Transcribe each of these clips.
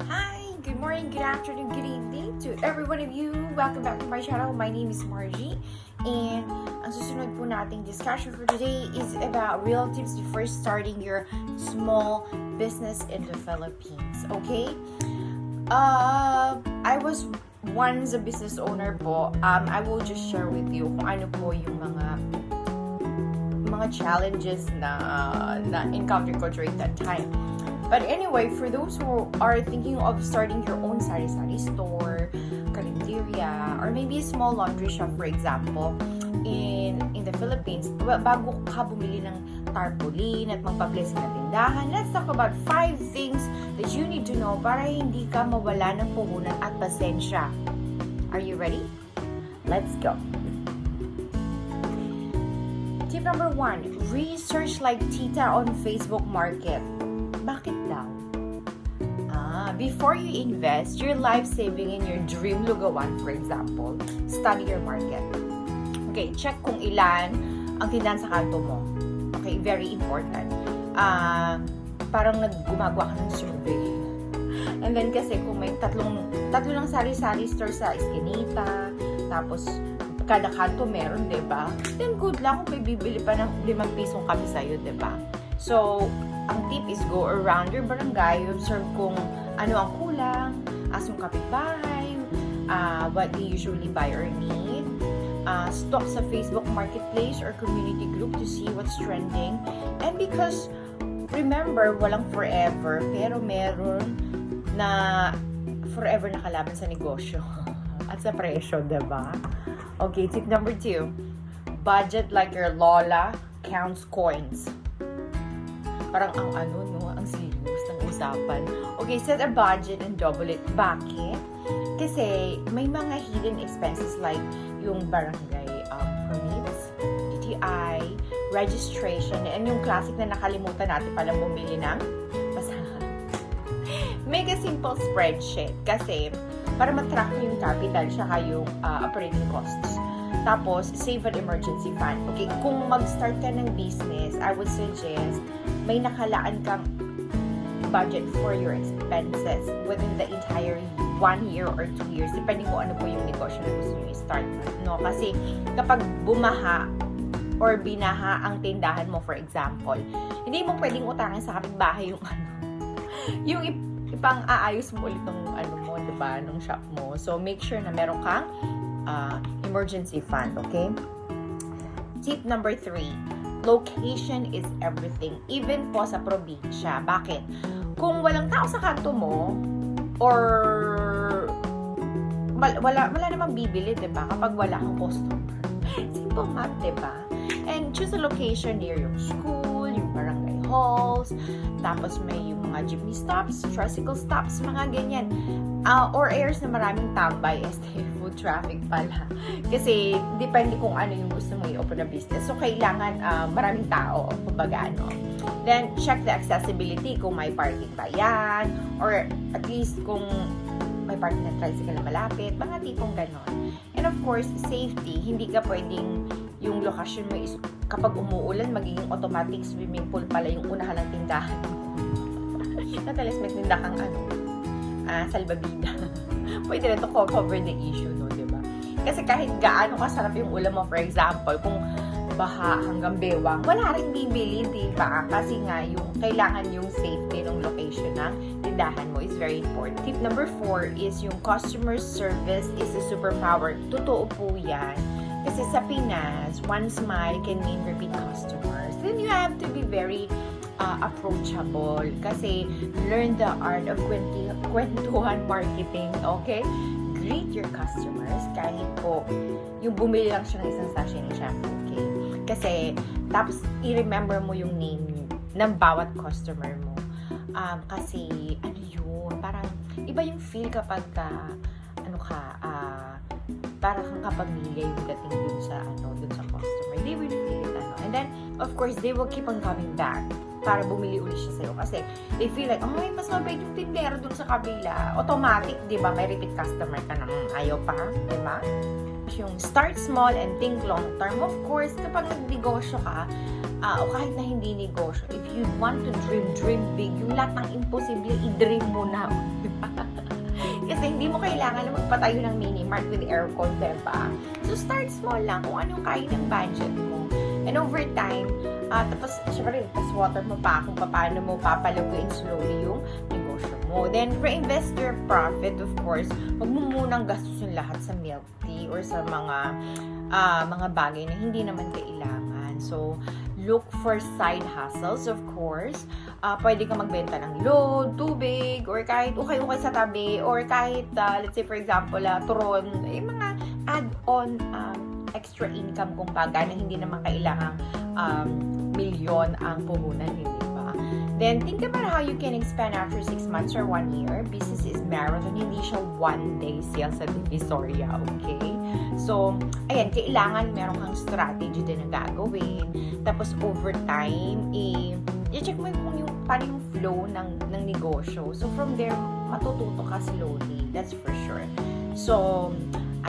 Hi, good morning, good afternoon, good evening to every one of you. Welcome back to my channel. My name is Margie, and ang susunod po nating discussion for today is about real tips before starting your small business in the Philippines. Okay? I was once a business owner po. I will just share with you kung ano po yung mga challenges na encounter ko during that time. But anyway, for those who are thinking of starting your own sari-sari store, karinderya, or maybe a small laundry shop, for example, in the Philippines, bago ka bumili ng tarpaulin at magpa-place ng tindahan, let's talk about 5 things that you need to know para hindi ka mawala ng puhunan at pasensya. Are you ready? Let's go! Tip number 1, research like Tita on Facebook Market. Bakit daw? Before you invest your life saving in your dream lugawan, for example, study your market. Okay, check kung ilan ang tindahan sa kanto mo. Okay, very important. Parang gumagawa ka ng survey. And then kasi kung may tatlo lang sari-sari store sa Eskinita, tapos kada kanto meron, diba? Then good lang kung may bibili pa ng 5 pisong kami sa'yo, diba? So, ang tip is go around your barangay, observe kung ano ang kulang, as yung kapitbahay, what they usually buy or need, stock sa Facebook Marketplace or community group to see what's trending. And because, remember, walang forever, pero meron na forever na kalaban sa negosyo at sa presyo, diba? Okay, tip number 2, budget like your lola counts coins. Parang ang serious ng usapan. Okay, set a budget and double it. Bakit? Kasi may mga hidden expenses like yung barangay permits, DTI, registration, and yung classic na nakalimutan natin palang bumili ng basahan. Make a simple spreadsheet kasi para matrack mo yung capital tsaka yung operating costs. Tapos, save an emergency fund. Okay, kung mag-start ka ng business, I would suggest may nakalaan kang budget for your expenses within the entire 1 year or 2 years, depending kung ano po yung negosyo na gusto nyo i-start. No? Kasi kapag bumaha or binaha ang tindahan mo, for example, hindi mo pwedeng utangan sa kapitbahay yung ipang-aayos mo ulit ng diba, ng shop mo. So, make sure na meron kang emergency fund, okay? Tip number 3, location is everything, even po sa probinsya. Bakit? Kung walang tao sa kanto mo, or wala namang bibili, diba? Kapag wala kang customer. Simple math, diba? And choose a location near your school, yung barangay halls, tapos may yung mga jeepney stops, tricycle stops, mga ganyan. Or areas na maraming tambay, food traffic pala. Kasi, depende kung ano yung gusto mo i-open na business. So, kailangan maraming tao, kumbaga, Then, check the accessibility, kung may parking ba yan, or at least kung may parking na tricycle na malapit, mga tipong ganon. And of course, safety, hindi ka pwedeng yung lokasyon mo is kapag umuulan, magiging automatic swimming pool pala yung unahan ng tindahan mo. Natalis may tinda kang salbabida. Pwede rin to cover the issue, no, diba? Kasi kahit gaano kasarap yung ulam mo, for example, kung baha hanggang bewang, wala rin bibili, diba? Kasi nga, kailangan yung safety ng location ng tindahan mo is very important. Tip number 4 is yung customer service is a superpower. Totoo po yan. Kasi sa Pinas, one smile can mean repeat customers. Then you have to be very approachable kasi learn the art of kwentuhan marketing, okay? Greet your customers kahit po yung bumili lang siya ng isang sachet ng shampoo, okay? Kasi tapos i-remember mo yung name ng bawat customer mo. Kasi parang iba yung feel kapag para kang kapamilya yung dating dun sa customer. They will feel it, And then, of course, they will keep on coming back para bumili ulit siya sa'yo. Kasi they feel like, mas mabait yung tindero dun sa kabila. Automatic, di ba? May repeat customer ka na, ayaw pa, di ba? Yung start small and think long term. Of course, kapag nagnegosyo ka, o kahit na hindi negosyo, if you want to dream big, yung lahat ng imposible, i-dream mo na. Di ba? Kasi hindi mo kailangan na magpatayo ng mini-mart with aircon, diba? So, start small lang kung anong kaya ng budget mo. And over time, tapos, syempre, tapos water mo pa kung paano mo papalaguin slowly yung negosyo mo. Then, reinvest your profit, of course. Huwag mo munang gastusin lahat sa milk tea or sa mga bagay na hindi naman kailangan. So, look for side hustles, of course. Pwede ka magbenta ng load, tubig, or kahit ukay-ukay sa tabi, or kahit, let's say, for example, turon, mga add-on extra income kung baga na hindi naman kailangang milyon ang puhunan, di ba? Then, think about how you can expand after 6 months or 1 year. Business is marathon, hindi siya one-day sales sa Divisoria, okay? So, ayan, kailangan meron kang strategy din na gagawin. Tapos, over time, i-check mo yung paano yung flow ng negosyo. So, from there, matututo ka slowly. That's for sure. So,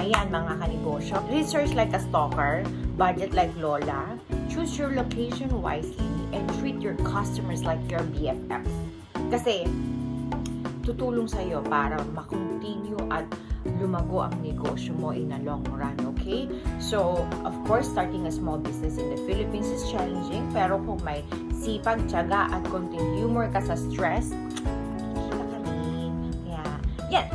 ayan mga kanegosyo. Research like a stalker, budget like Lola, choose your location wisely, and treat your customers like your BFFs. Kasi, tutulong sa'yo para makontinue at lumago ang negosyo mo in a long run, okay? So, of course, starting a small business in the Philippines is challenging, pero kung may sipag, tiyaga, at konting humor ka sa stress, kikita ka rin. Kaya, yan.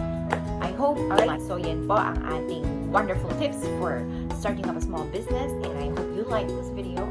I hope, alright, so yan po ang ating wonderful tips for starting up a small business, and I hope you like this video.